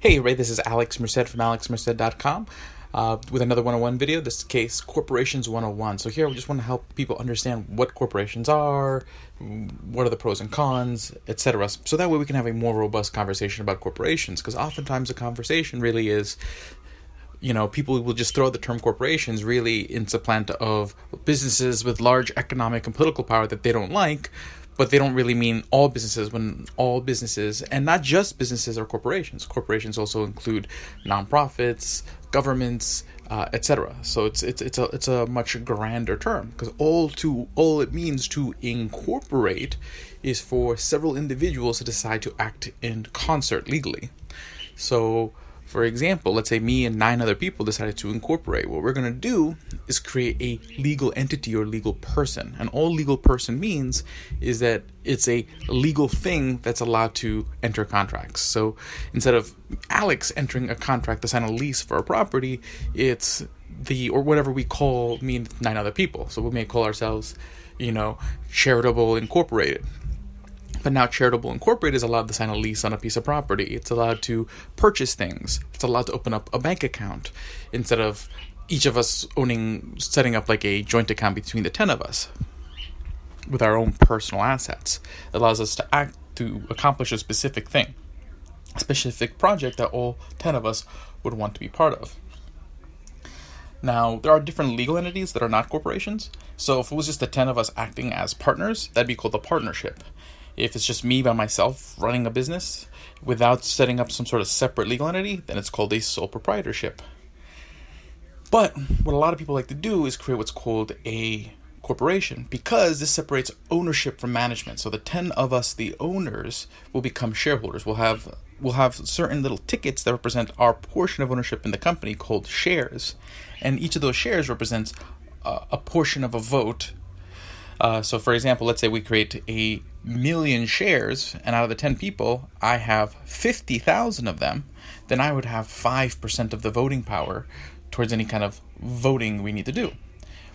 Hey, Ray, this is Alex Merced from alexmerced.com with another 101 video, this case, Corporations 101. So here we just want to help people understand what corporations are, what are the pros and cons, etc. So that way we can have a more robust conversation about corporations, because oftentimes the conversation really is, people will just throw out the term corporations really in supplant of businesses with large economic and political power that they don't like, but they don't really mean all businesses, when all businesses, and not just businesses, are corporations. Corporations also include nonprofits, governments, etc. So it's a much grander term, because all it means to incorporate is for several individuals to decide to act in concert legally. So, for example, let's say me and 9 other people decided to incorporate. What we're going to do is create a legal entity or legal person. And all legal person means is that it's a legal thing that's allowed to enter contracts. So instead of Alex entering a contract to sign a lease for a property, it's or whatever we call me and 9 other people. So we may call ourselves, Charitable Incorporated. But now Charitable Incorporated is allowed to sign a lease on a piece of property. It's allowed to purchase things. It's allowed to open up a bank account instead of each of us setting up like a joint account between the 10 of us with our own personal assets. It allows us to accomplish a specific thing, a specific project that all 10 of us would want to be part of. Now, there are different legal entities that are not corporations. So if it was just the 10 of us acting as partners, that'd be called a partnership. If it's just me by myself running a business without setting up some sort of separate legal entity, then it's called a sole proprietorship. But what a lot of people like to do is create what's called a corporation, because this separates ownership from management. So the 10 of us, the owners, will become shareholders. We'll have certain little tickets that represent our portion of ownership in the company called shares. And each of those shares represents a portion of a vote. So for example, let's say we create 1,000,000 shares, and out of the 10 people, I have 50,000 of them, then I would have 5% of the voting power towards any kind of voting we need to do.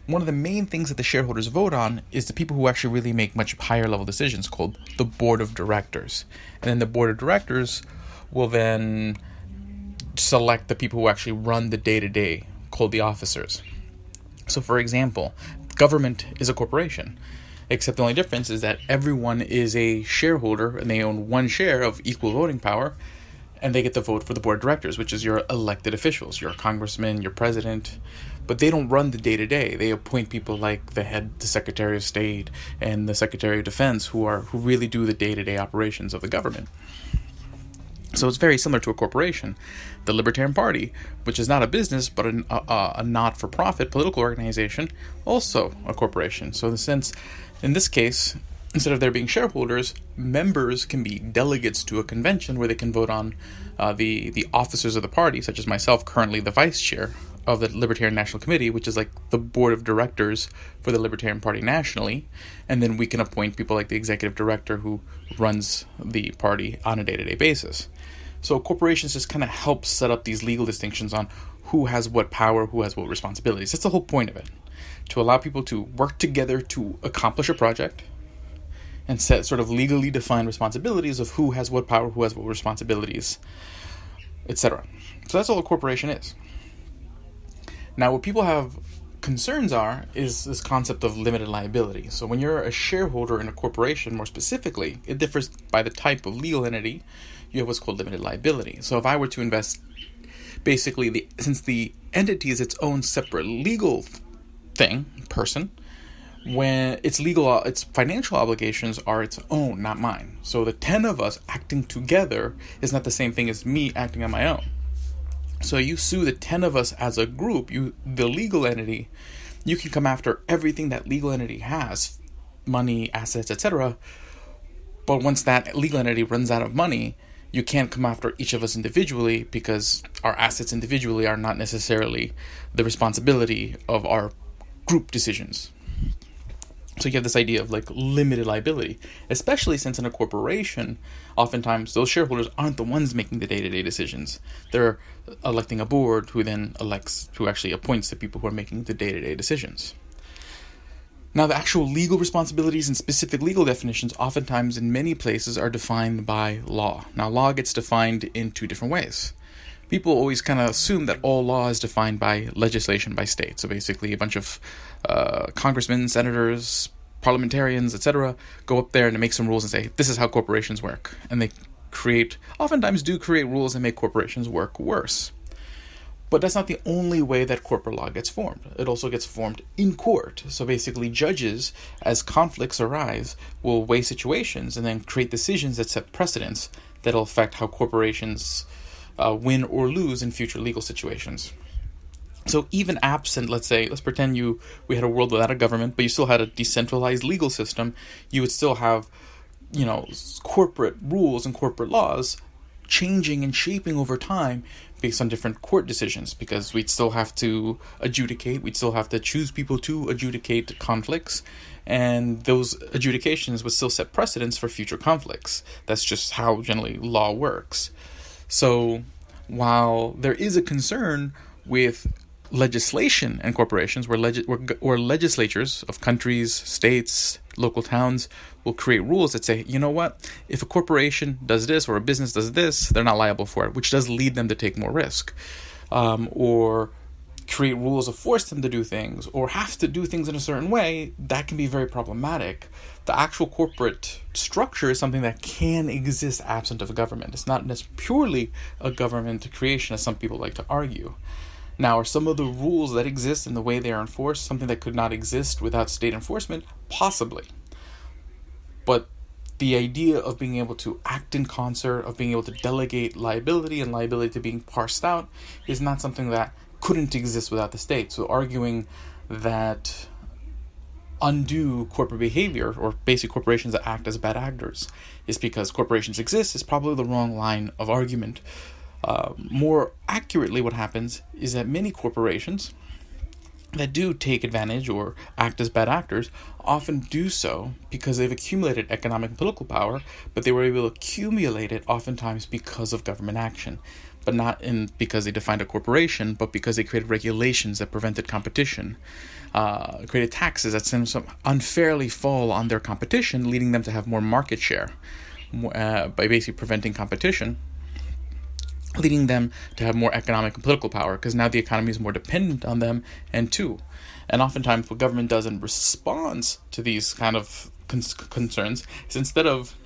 One of the main things that the shareholders vote on is the people who actually really make much higher level decisions, called the board of directors. And then the board of directors will then select the people who actually run the day-to-day, called the officers. So for example, government is a corporation, except the only difference is that everyone is a shareholder and they own one share of equal voting power, and they get to vote for the board of directors, which is your elected officials, your congressman, your president. But they don't run the day-to-day. They appoint people like the Secretary of State and the Secretary of Defense, who really do the day-to-day operations of the government. So it's very similar to a corporation. The Libertarian Party, which is not a business but a not-for-profit political organization, also a corporation. So in this case, instead of there being shareholders, members can be delegates to a convention where they can vote on the officers of the party, such as myself, currently the vice chair of the Libertarian National Committee, which is like the board of directors for the Libertarian Party nationally. And then we can appoint people like the executive director who runs the party on a day-to-day basis. So corporations just kind of help set up these legal distinctions on who has what power, who has what responsibilities. That's the whole point of it, to allow people to work together to accomplish a project and set sort of legally defined responsibilities of who has what power, who has what responsibilities, etc. So that's all a corporation is. Now, what people have concerns is this concept of limited liability. So when you're a shareholder in a corporation, more specifically, it differs by the type of legal entity. You have what's called limited liability. So if I were to invest, basically, since the entity is its own separate legal person, when its financial obligations are its own, not mine. So the 10 of us acting together is not the same thing as me acting on my own. So you sue the 10 of us as a group, the legal entity, you can come after everything that legal entity has, money, assets, etc. But once that legal entity runs out of money, you can't come after each of us individually, because our assets individually are not necessarily the responsibility of our group decisions. So you have this idea of like limited liability, especially since in a corporation, oftentimes those shareholders aren't the ones making the day-to-day decisions. They're electing a board who then who actually appoints the people who are making the day-to-day decisions. Now, the actual legal responsibilities and specific legal definitions oftentimes in many places are defined by law. Now, law gets defined in two different ways. People always kind of assume that all law is defined by legislation by state. So basically a bunch of congressmen, senators, parliamentarians, etc. go up there and make some rules and say, this is how corporations work. And they oftentimes do create rules that make corporations work worse. But that's not the only way that corporate law gets formed. It also gets formed in court. So basically judges, as conflicts arise, will weigh situations and then create decisions that set precedents that will affect how corporations win or lose in future legal situations. So even absent, let's pretend we had a world without a government, but you still had a decentralized legal system, you would still have, corporate rules and corporate laws changing and shaping over time based on different court decisions, because we'd still have to we'd still have to choose people to adjudicate conflicts, and those adjudications would still set precedents for future conflicts. That's just how generally law works. So while there is a concern with legislation and corporations where legislatures of countries, states, local towns will create rules that say, you know what, if a corporation does this or a business does this, they're not liable for it, which does lead them to take more risk. Or create rules that force them to do things or have to do things in a certain way, that can be very problematic. The actual corporate structure is something that can exist absent of a government. It's not purely a government creation, as some people like to argue. Now, are some of the rules that exist and the way they are enforced something that could not exist without state enforcement? Possibly. But the idea of being able to act in concert, of being able to delegate liability and liability to being parsed out, is not something that couldn't exist without the state. So arguing that undo corporate behavior or basic corporations that act as bad actors is because corporations exist is probably the wrong line of argument. More accurately, what happens is that many corporations that do take advantage or act as bad actors often do so because they've accumulated economic and political power, but they were able to accumulate it oftentimes because of government action. But not because they defined a corporation, but because they created regulations that prevented competition, created taxes that unfairly fall on their competition, leading them to have more market share by basically preventing competition, leading them to have more economic and political power because now the economy is more dependent on them. And oftentimes what government does in response to these kind of concerns is instead of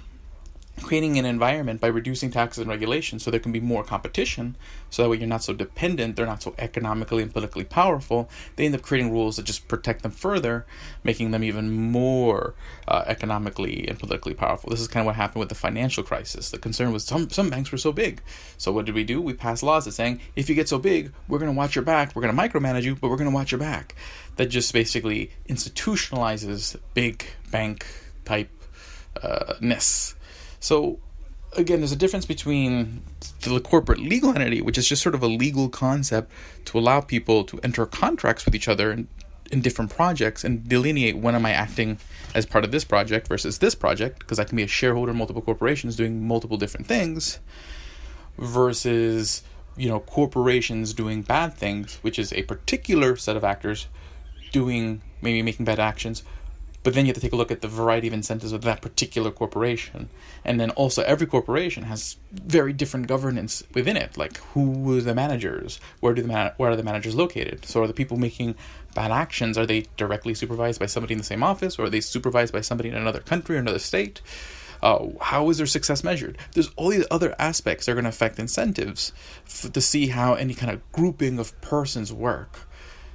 creating an environment by reducing taxes and regulations so there can be more competition, so that way you're not so dependent, they're not so economically and politically powerful, they end up creating rules that just protect them further, making them even more economically and politically powerful. This is kind of what happened with the financial crisis. The concern was some banks were so big. So what did? We passed laws that saying, if you get so big, we're going to watch your back, we're going to micromanage you, but we're going to watch your back. That just basically institutionalizes big bank type ness. So, again, there's a difference between the corporate legal entity, which is just sort of a legal concept to allow people to enter contracts with each other in different projects and delineate when am I acting as part of this project versus this project, because I can be a shareholder in multiple corporations doing multiple different things, versus, corporations doing bad things, which is a particular set of actors making bad actions. But then you have to take a look at the variety of incentives of that particular corporation. And then also every corporation has very different governance within it. Like, who are the managers? Where are the managers located? So are the people making bad actions, are they directly supervised by somebody in the same office? Or are they supervised by somebody in another country or another state? How is their success measured? There's all these other aspects that are going to affect incentives to see how any kind of grouping of persons work.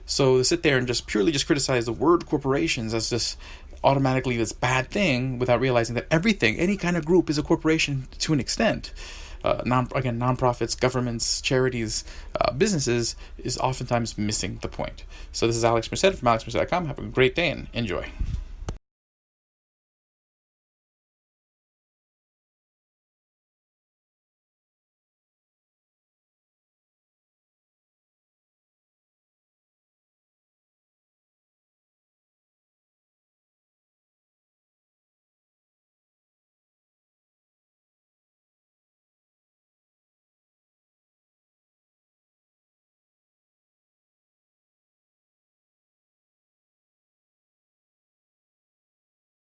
So to sit there and just criticize the word corporations as just automatically this bad thing without realizing that any kind of group is a corporation to an extent. Nonprofits, governments, charities, businesses is oftentimes missing the point. So this is Alex Merced from alexmerced.com. Have a great day and enjoy.